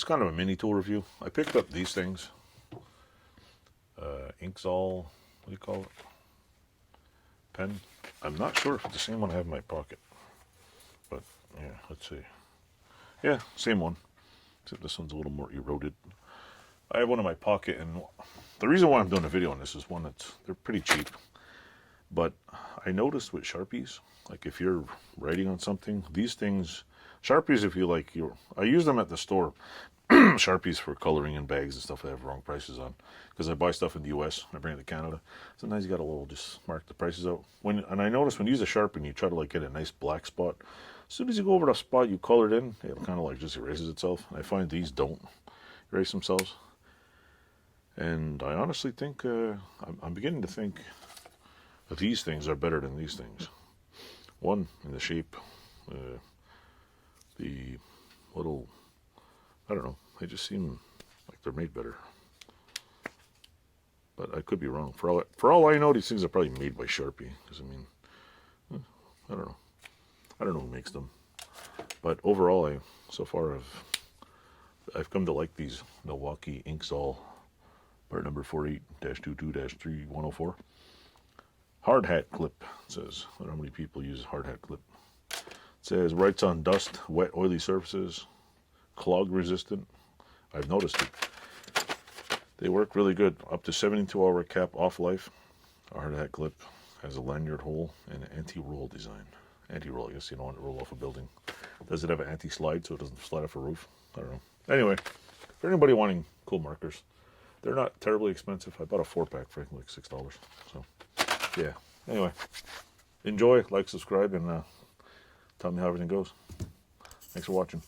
kind of a mini tool review. I picked up these things. INKZALL, what do you call it? Pen. I'm not sure if it's the same one I have in my pocket. But, yeah, let's see. Yeah, same one. Except this one's a little more eroded. I have one in my pocket, and the reason why I'm doing a video on this is one they're pretty cheap. But I noticed with Sharpies, like if you're writing on something, these things, Sharpies, if you like, I use them at the store. Sharpies for coloring in bags and stuff I have wrong prices on. Because I buy stuff in the US, I bring it to Canada. Sometimes you got a little, just mark the prices out. And I notice when you use a Sharpie and you try to like get a nice black spot, as soon as you go over the spot you color it in, it kind of like just erases itself. And I find these don't erase themselves. And I honestly think, I'm beginning to think that these things are better than these things. One, in the shape, the little, I don't know, they just seem like they're made better. But I could be wrong. For all I know, these things are probably made by Sharpie. Because, I mean, I don't know. I don't know who makes them. But overall, so far, I've come to like these Milwaukee INKZALL part number 48-22-3104. Hard hat clip, it says. I don't know how many people use hard hat clip. It says, writes on dust, wet, oily surfaces, clog resistant. I've noticed it. They work really good. Up to 72-hour cap off life. A hard hat clip has a lanyard hole and an anti-roll design. Anti-roll, I guess you don't want to roll off a building. Does it have an anti-slide so it doesn't slide off a roof? I don't know. Anyway, for anybody wanting cool markers, they're not terribly expensive. I bought a 4-pack for like $6. So, yeah. Anyway, enjoy, like, subscribe, and tell me how everything goes. Thanks for watching.